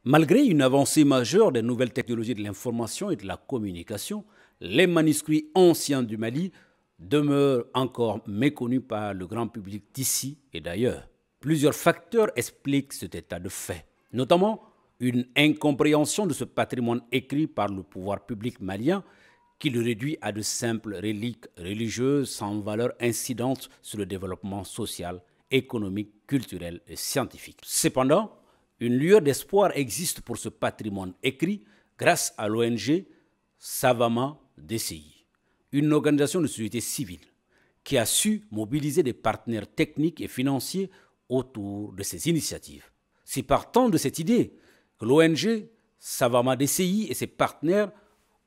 Malgré une avancée majeure des nouvelles technologies de l'information et de la communication, les manuscrits anciens du Mali demeurent encore méconnus par le grand public d'ici et d'ailleurs. Plusieurs facteurs expliquent cet état de fait, notamment une incompréhension de ce patrimoine écrit par le pouvoir public malien qui le réduit à de simples reliques religieuses sans valeur incidente sur le développement social, économique, culturel et scientifique. Cependant, une lueur d'espoir existe pour ce patrimoine écrit grâce à l'ONG Savama DCI, une organisation de société civile qui a su mobiliser des partenaires techniques et financiers autour de ces initiatives. C'est partant de cette idée que l'ONG Savama DCI et ses partenaires,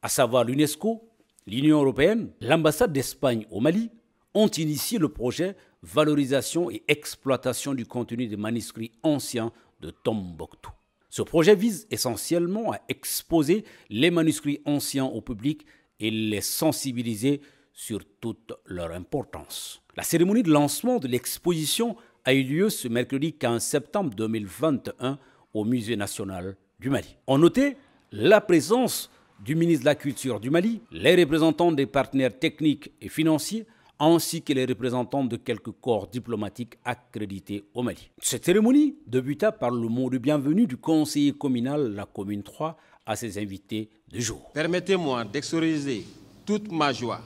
à savoir l'UNESCO, l'Union européenne, l'ambassade d'Espagne au Mali, ont initié le projet Valorisation et exploitation du contenu des manuscrits anciens de Tombouctou. Ce projet vise essentiellement à exposer les manuscrits anciens au public et les sensibiliser sur toute leur importance. La cérémonie de lancement de l'exposition a eu lieu ce mercredi 15 septembre 2021 au Musée national du Mali. On notait la présence du ministre de la Culture du Mali, les représentants des partenaires techniques et financiers, ainsi que les représentants de quelques corps diplomatiques accrédités au Mali. Cette cérémonie débuta par le mot de bienvenue du conseiller communal de la commune 3 à ses invités du jour. Permettez-moi d'exprimer toute ma joie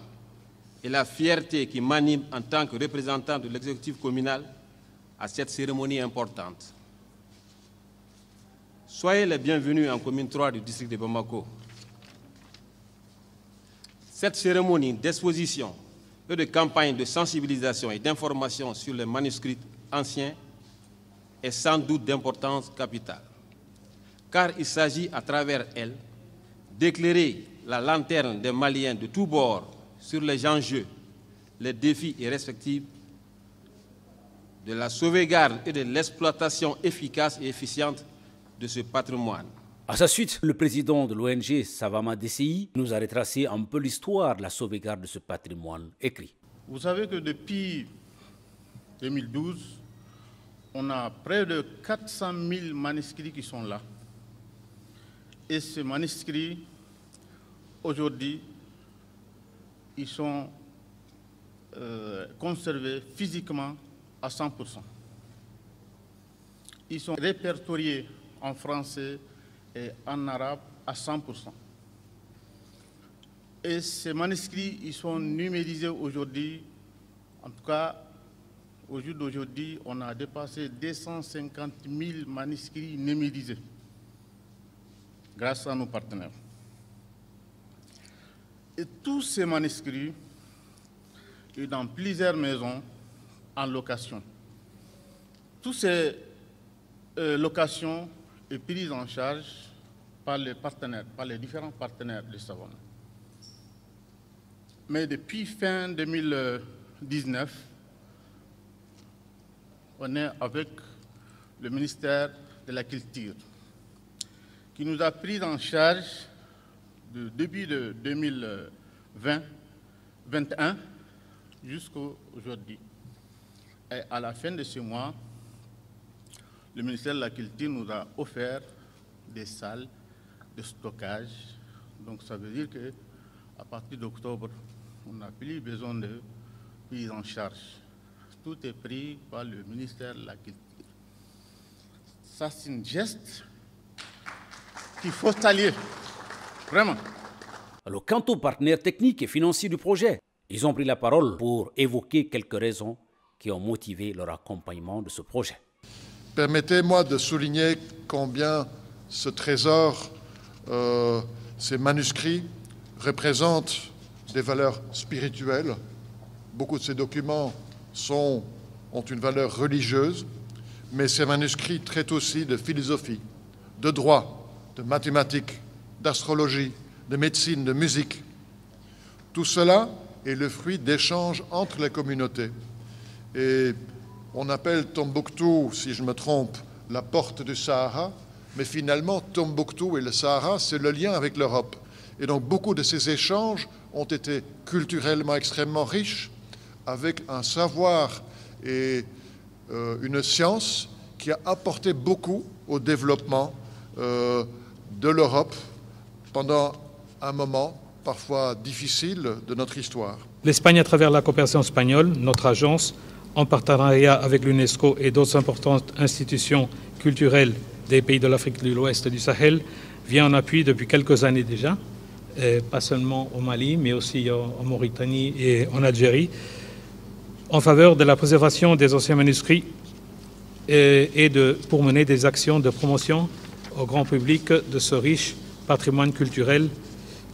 et la fierté qui m'anime en tant que représentant de l'exécutif communal à cette cérémonie importante. Soyez les bienvenus en commune 3 du district de Bamako. Cette cérémonie d'exposition et de campagne de sensibilisation et d'information sur les manuscrits anciens est sans doute d'importance capitale, car il s'agit à travers elle d'éclairer la lanterne des Maliens de tous bords sur les enjeux, les défis et respectifs de la sauvegarde et de l'exploitation efficace et efficiente de ce patrimoine. À sa suite, le président de l'ONG Savama DCI nous a retracé un peu l'histoire de la sauvegarde de ce patrimoine écrit. Vous savez que depuis 2012, on a près de 400 000 manuscrits qui sont là. Et ces manuscrits, aujourd'hui, ils sont conservés physiquement à 100%. Ils sont répertoriés en français et en arabe à 100%. Et ces manuscrits, ils sont numérisés aujourd'hui. En tout cas, au jour d'aujourd'hui, on a dépassé 250 000 manuscrits numérisés grâce à nos partenaires. Et tous ces manuscrits sont dans plusieurs maisons en location. Toutes ces locations sont prises en charge par les partenaires, par les différents partenaires de Savama. Mais depuis fin 2019, on est avec le ministère de la Culture qui nous a pris en charge de début de 2021 jusqu'à aujourd'hui. Et à la fin de ce mois, le ministère de la Culture nous a offert des salles de stockage. Donc ça veut dire qu'à partir d'octobre, on n'a plus besoin de prise en charge. Tout est pris par le ministère de la Culture. Ça, c'est un geste qu'il faut saluer, vraiment. Alors, quant aux partenaires techniques et financiers du projet, ils ont pris la parole pour évoquer quelques raisons qui ont motivé leur accompagnement de ce projet. Permettez-moi de souligner combien ce trésor, ces manuscrits, représentent des valeurs spirituelles. Beaucoup de ces documents ont une valeur religieuse, mais ces manuscrits traitent aussi de philosophie, de droit, de mathématiques, d'astrologie, de médecine, de musique. Tout cela est le fruit d'échanges entre les communautés. Et on appelle Tombouctou, si je me trompe, la porte du Sahara, mais finalement, Tombouctou et le Sahara, c'est le lien avec l'Europe. Et donc, beaucoup de ces échanges ont été culturellement extrêmement riches, avec un savoir et une science qui a apporté beaucoup au développement de l'Europe pendant un moment parfois difficile de notre histoire. L'Espagne, à travers la coopération espagnole, notre agence, en partenariat avec l'UNESCO et d'autres importantes institutions culturelles des pays de l'Afrique de l'Ouest et du Sahel, vient en appui depuis quelques années déjà, pas seulement au Mali, mais aussi en Mauritanie et en Algérie, en faveur de la préservation des anciens manuscrits pour mener des actions de promotion au grand public de ce riche patrimoine culturel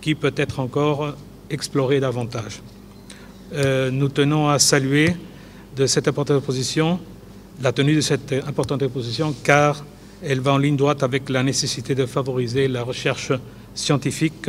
qui peut être encore exploré davantage. Nous tenons à saluer de cette importante exposition, la tenue de cette importante exposition, car elle va en ligne droite avec la nécessité de favoriser la recherche scientifique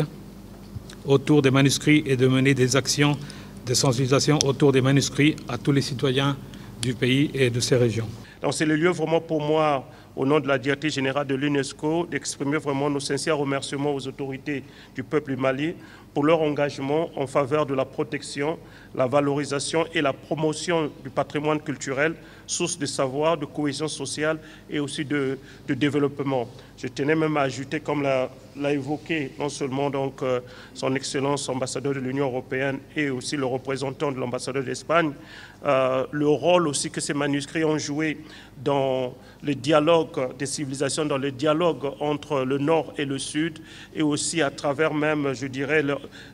autour des manuscrits et de mener des actions de sensibilisation autour des manuscrits à tous les citoyens du pays et de ces régions. Donc c'est le lieu vraiment pour moi, au nom de la directrice générale de l'UNESCO, d'exprimer vraiment nos sincères remerciements aux autorités du peuple du Mali pour leur engagement en faveur de la protection, la valorisation et la promotion du patrimoine culturel, source de savoir, de cohésion sociale et aussi de développement. Je tenais même à ajouter, comme l'a évoqué non seulement donc, son Excellence ambassadeur de l'Union européenne et aussi le représentant de l'ambassadeur d'Espagne, le rôle aussi que ces manuscrits ont joué dans le dialogue des civilisations, dans le dialogue entre le Nord et le Sud, et aussi à travers même, je dirais,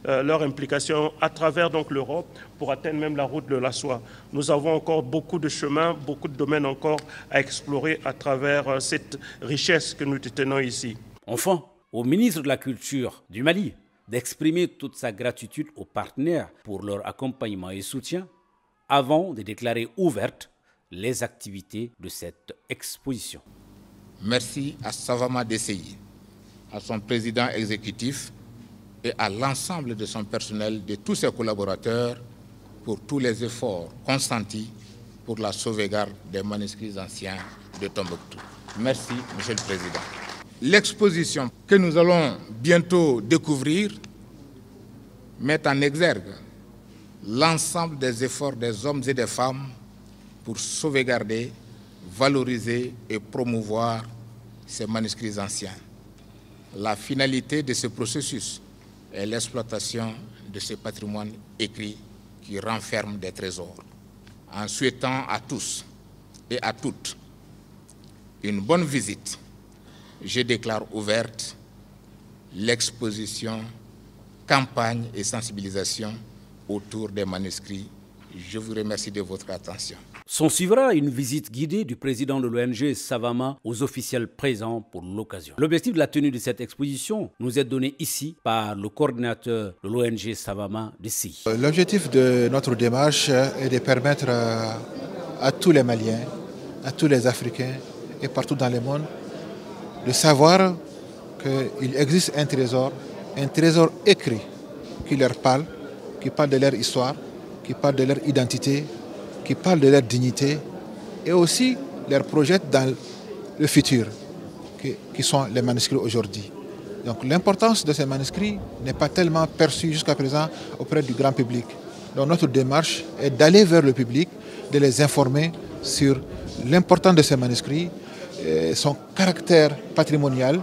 leur implication à travers donc l'Europe pour atteindre même la route de la soie. Nous avons encore beaucoup de chemins, beaucoup de domaines encore à explorer à travers cette richesse que nous détenons ici. Enfin, au ministre de la Culture du Mali d'exprimer toute sa gratitude aux partenaires pour leur accompagnement et soutien avant de déclarer ouvertes les activités de cette exposition. Merci à Savama DCI, à son président exécutif et à l'ensemble de son personnel, de tous ses collaborateurs, pour tous les efforts consentis pour la sauvegarde des manuscrits anciens de Tombouctou. Merci, Monsieur le Président. L'exposition que nous allons bientôt découvrir met en exergue l'ensemble des efforts des hommes et des femmes pour sauvegarder, valoriser et promouvoir ces manuscrits anciens. La finalité de ce processus est l'exploitation de ce patrimoine écrit qui renferme des trésors. En souhaitant à tous et à toutes une bonne visite, je déclare ouverte l'exposition campagne et sensibilisation autour des manuscrits. Je vous remercie de votre attention. S'en suivra une visite guidée du président de l'ONG Savama aux officiels présents pour l'occasion. L'objectif de la tenue de cette exposition nous est donné ici par le coordinateur de l'ONG Savama d'ici. L'objectif de notre démarche est de permettre à tous les Maliens, à tous les Africains et partout dans le monde de savoir qu'il existe un trésor écrit qui leur parle, qui parle de leur histoire, qui parle de leur identité, qui parle de leur dignité et aussi leur projette dans le futur, qui sont les manuscrits aujourd'hui. Donc l'importance de ces manuscrits n'est pas tellement perçue jusqu'à présent auprès du grand public. Donc notre démarche est d'aller vers le public, de les informer sur l'importance de ces manuscrits, son caractère patrimonial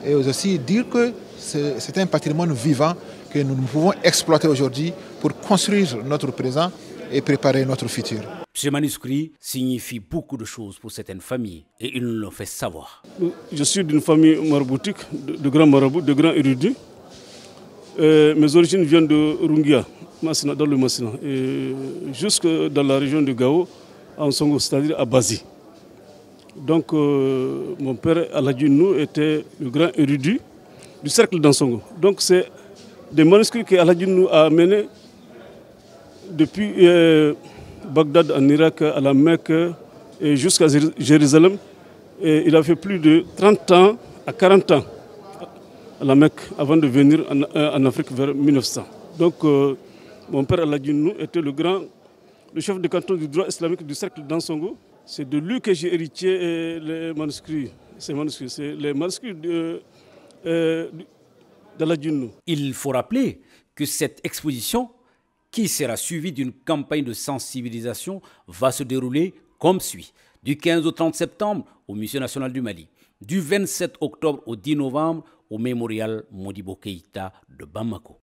et aussi dire que c'est un patrimoine vivant que nous pouvons exploiter aujourd'hui pour construire notre présent et préparer notre futur. Ce manuscrit signifie beaucoup de choses pour certaines familles et il nous le fait savoir. Je suis d'une famille maraboutique, de grands marabouts, de grands érudits. Mes origines viennent de Rungia, dans le Massina, jusque dans la région de Gao, en Songo, c'est-à-dire à Bazi. Donc mon père Aladjinou était le grand érudit du cercle d'Ansongo. Donc c'est des manuscrits que Aladjinou a amenés depuis Bagdad en Irak, à la Mecque et jusqu'à Jérusalem. Et il a fait plus de 30 ans à 40 ans à la Mecque avant de venir en Afrique vers 1900. Donc mon père Aladjinou était le chef de canton du droit islamique du cercle d'Ansongo. C'est de lui que j'ai hérité les manuscrits. Ces manuscrits, c'est les manuscrits d'Aladjinou. Il faut rappeler que cette exposition, qui sera suivie d'une campagne de sensibilisation, va se dérouler comme suit. Du 15 au 30 septembre, au Musée national du Mali. Du 27 octobre au 10 novembre, au mémorial Modibo Keïta de Bamako.